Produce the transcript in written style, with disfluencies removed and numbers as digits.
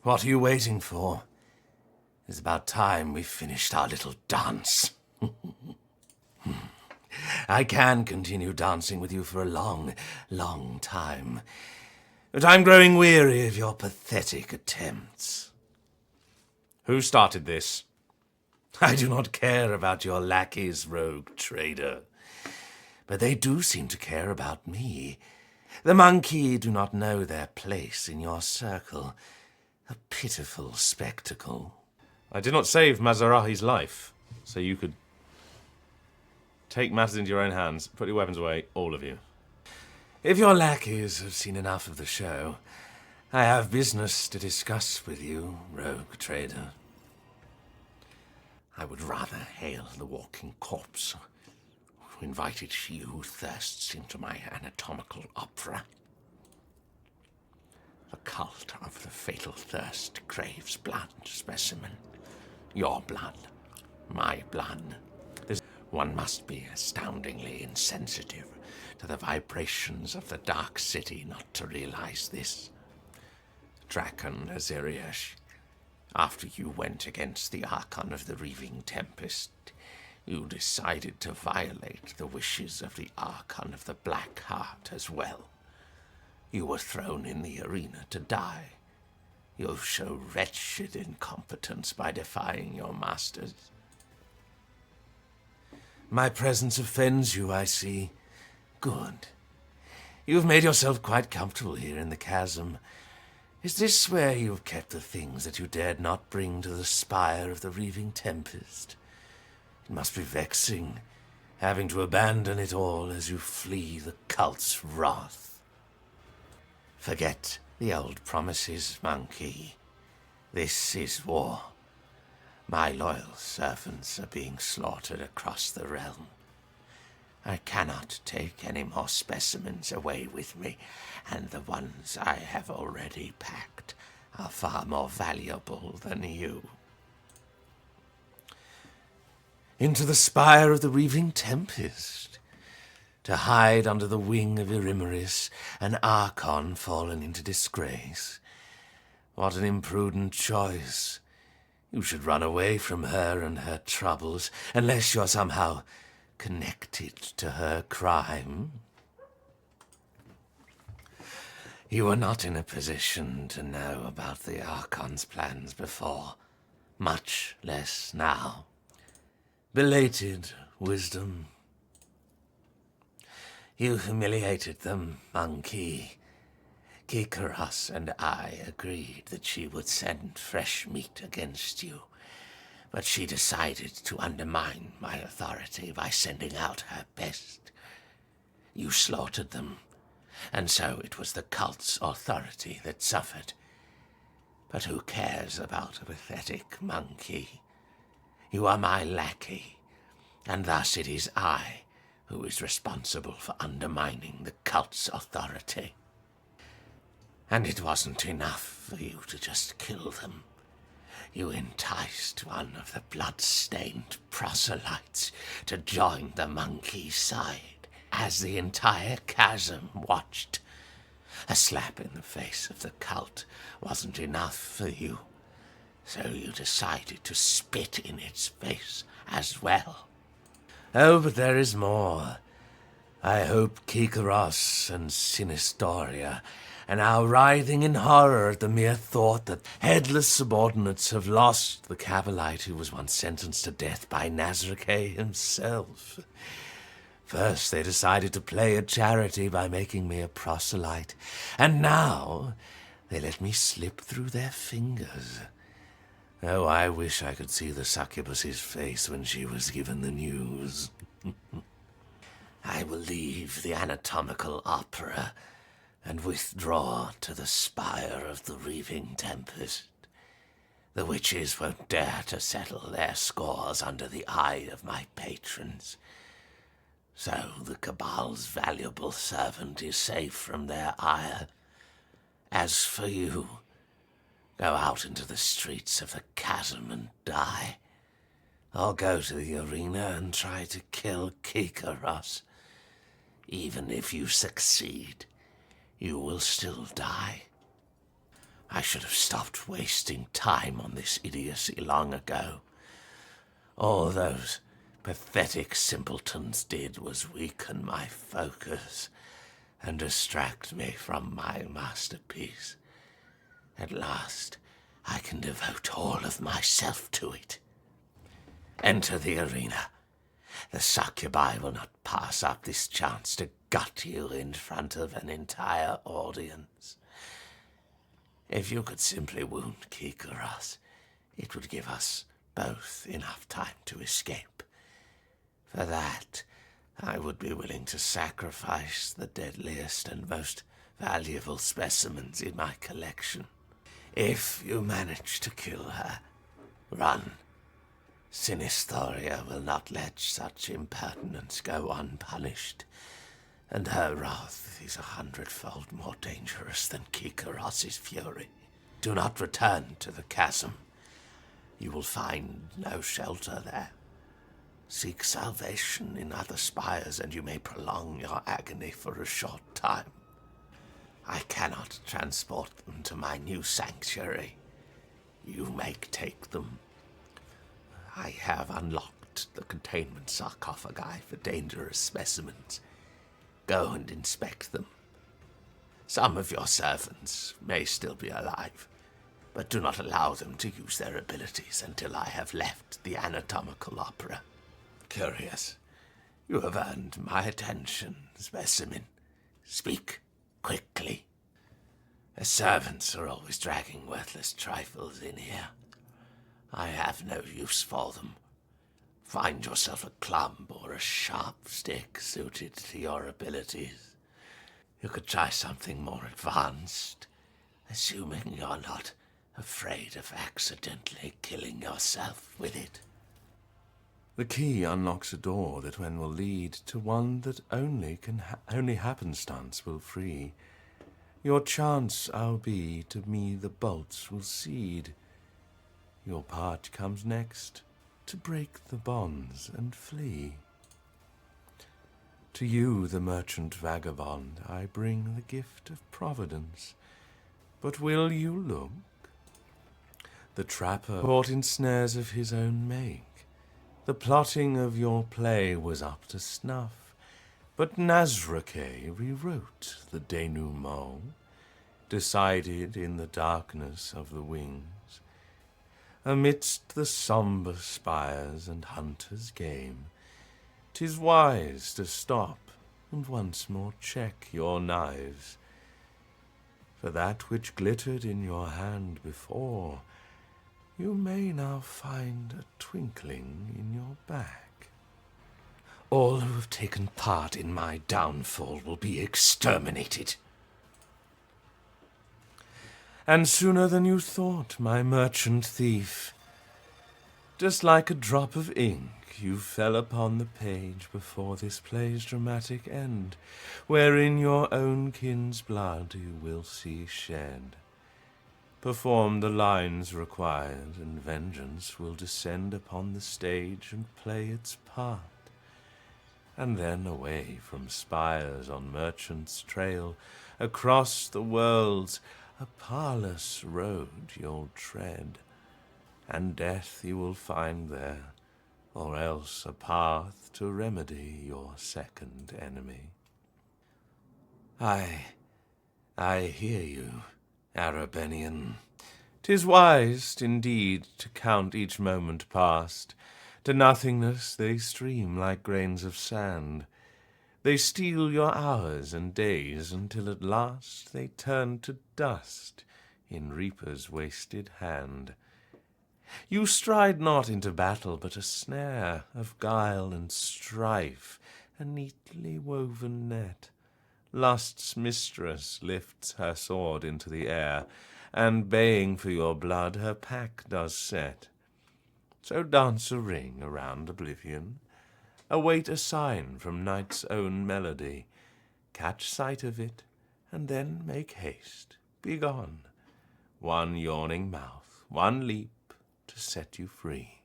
What are you waiting for? It's about time we finished our little dance. I can continue dancing with you for a long, long time, but I'm growing weary of your pathetic attempts. Who started this? I do not care about your lackeys, rogue trader, but they do seem to care about me. The monkey do not know their place in your circle. A pitiful spectacle. I did not save Mazarahi's life, so you could take matters into your own hands. Put your weapons away, all of you. If your lackeys have seen enough of the show, I have business to discuss with you, rogue trader. I would rather hail the walking corpse who invited she who thirsts into my anatomical opera. The cult of the fatal thirst craves blood specimen. Your blood, my blood. One must be astoundingly insensitive to the vibrations of the dark city not to realize this. Draken Aziriash, after you went against the Archon of the Reaving Tempest, you decided to violate the wishes of the Archon of the Black Heart as well. You were thrown in the arena to die. You show wretched incompetence by defying your masters. My presence offends you, I see. Good. You've made yourself quite comfortable here in the chasm. Is this where you've kept the things that you dared not bring to the spire of the Reaving Tempest? It must be vexing, having to abandon it all as you flee the cult's wrath. Forget the old promises, monkey. This is war. My loyal servants are being slaughtered across the realm. I cannot take any more specimens away with me, and the ones I have already packed are far more valuable than you. Into the spire of the Reaving Tempest, to hide under the wing of Irimeris, an Archon fallen into disgrace. What an imprudent choice. You should run away from her and her troubles, unless you're somehow connected to her crime. You were not in a position to know about the Archon's plans before, much less now. Belated wisdom. You humiliated them, monkey. Kikaros and I agreed that she would send fresh meat against you, but she decided to undermine my authority by sending out her best. You slaughtered them, and so it was the cult's authority that suffered. But who cares about a pathetic monkey? You are my lackey, and thus it is I who is responsible for undermining the cult's authority. And it wasn't enough for you to just kill them. You enticed one of the blood-stained proselytes to join the monkey's side as the entire chasm watched. A slap in the face of the cult wasn't enough for you, so you decided to spit in its face as well. Oh, but there is more. I hope Kikaros and Sinistoria are now writhing in horror at the mere thought that headless subordinates have lost the Cavalite who was once sentenced to death by Nazrake himself. First, they decided to play at charity by making me a proselyte, and now they let me slip through their fingers. Oh, I wish I could see the succubus's face when she was given the news. I will leave the anatomical opera and withdraw to the spire of the Reaving Tempest. The witches won't dare to settle their scores under the eye of my patrons. So the Cabal's valuable servant is safe from their ire. As for you, go out into the streets of the chasm and die. Or go to the arena and try to kill Kikaros. Even if you succeed, you will still die. I should have stopped wasting time on this idiocy long ago. All those pathetic simpletons did was weaken my focus and distract me from my masterpiece. At last, I can devote all of myself to it. Enter the arena. The succubi will not pass up this chance to gut you in front of an entire audience. If you could simply wound Kikaros, it would give us both enough time to escape. For that, I would be willing to sacrifice the deadliest and most valuable specimens in my collection. If you manage to kill her, run. Sinistoria will not let such impertinence go unpunished, and her wrath is 100-fold more dangerous than Kikaros's fury. Do not return to the chasm. You will find no shelter there. Seek salvation in other spires, and you may prolong your agony for a short time. I cannot transport them to my new sanctuary. You may take them. I have unlocked the containment sarcophagi for dangerous specimens. Go and inspect them. Some of your servants may still be alive, but do not allow them to use their abilities until I have left the anatomical opera. Curious, you have earned my attention, specimen. Speak quickly. The servants are always dragging worthless trifles in here. I have no use for them. Find yourself a club or a sharp stick suited to your abilities. You could try something more advanced, assuming you're not afraid of accidentally killing yourself with it. The key unlocks a door that when will lead to one that only happenstance will free. Your chance I'll be, to me the bolts will cede. Your part comes next, to break the bonds and flee. To you, the merchant vagabond, I bring the gift of Providence. But will you look? The trapper caught in snares of his own make. The plotting of your play was up to snuff, but Nazrake rewrote the denouement, decided in the darkness of the wings. Amidst the sombre spires and hunters' game, 'tis wise to stop and once more check your knives. For that which glittered in your hand before, you may now find a twinkling in your back. All who have taken part in my downfall will be exterminated. And sooner than you thought, my merchant thief. Just like a drop of ink, you fell upon the page before this play's dramatic end, wherein your own kin's blood you will see shed. Perform the lines required, and vengeance will descend upon the stage and play its part. And then away from spires on merchant's trail, across the worlds, a parlous road you'll tread, and death you will find there, or else a path to remedy your second enemy. I hear you, Arabenian. 'Tis wise, indeed, to count each moment past. To nothingness they stream like grains of sand. They steal your hours and days until at last they turn to dust in reaper's wasted hand. You stride not into battle, but a snare of guile and strife, a neatly woven net. Lust's mistress lifts her sword into the air, and baying for your blood her pack does set. So dance a ring around oblivion, await a sign from night's own melody, catch sight of it, and then make haste, be gone. One yawning mouth, one leap to set you free.